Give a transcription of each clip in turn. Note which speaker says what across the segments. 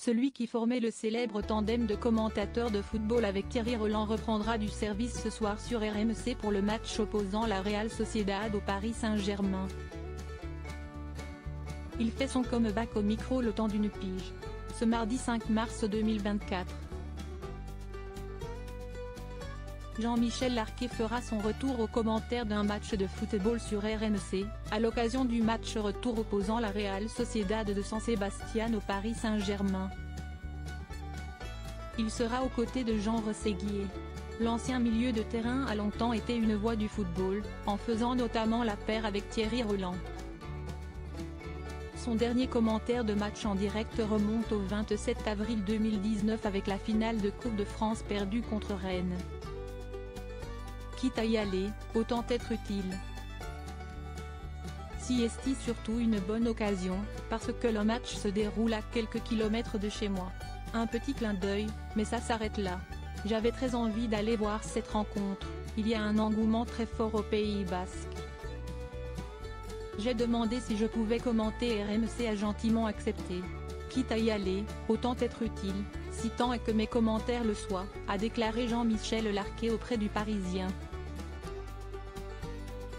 Speaker 1: Celui qui formait le célèbre tandem de commentateurs de football avec Thierry Roland reprendra du service ce soir sur RMC pour le match opposant la Real Sociedad au Paris Saint-Germain. Il fait son comeback au micro le temps d'une pige. Ce mardi 5 mars 2024. Jean-Michel Larquet fera son retour aux commentaires d'un match de football sur RMC, à l'occasion du match retour opposant la Real Sociedad de San Sebastián au Paris Saint-Germain. Il sera aux côtés de Jean Rosséguier. L'ancien milieu de terrain a longtemps été une voix du football, en faisant notamment la paire avec Thierry Roland. Son dernier commentaire de match en direct remonte au 27 avril 2019 avec la finale de Coupe de France perdue contre Rennes. Quitte à y aller, autant être utile. Si est surtout une bonne occasion, parce que le match se déroule à quelques kilomètres de chez moi. Un petit clin d'œil, mais ça s'arrête là. J'avais très envie d'aller voir cette rencontre, il y a un engouement très fort au Pays Basque. J'ai demandé si je pouvais commenter et RMC a gentiment accepté. Quitte à y aller, autant être utile, si tant est que mes commentaires le soient, a déclaré Jean-Michel Larquet auprès du Parisien.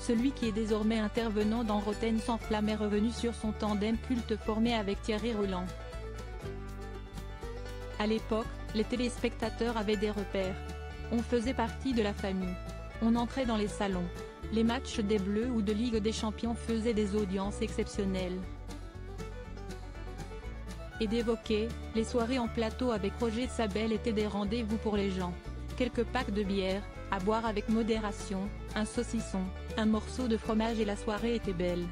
Speaker 1: Celui qui est désormais intervenant dans Rotten sans flamme est revenu sur son tandem culte formé avec Thierry Roland. À l'époque, les téléspectateurs avaient des repères. On faisait partie de la famille. On entrait dans les salons. Les matchs des Bleus ou de Ligue des Champions faisaient des audiences exceptionnelles. Et d'évoquer, les soirées en plateau avec Roger Sabel étaient des rendez-vous pour les gens. Quelques packs de bière, à boire avec modération, un saucisson, un morceau de fromage et la soirée était belle.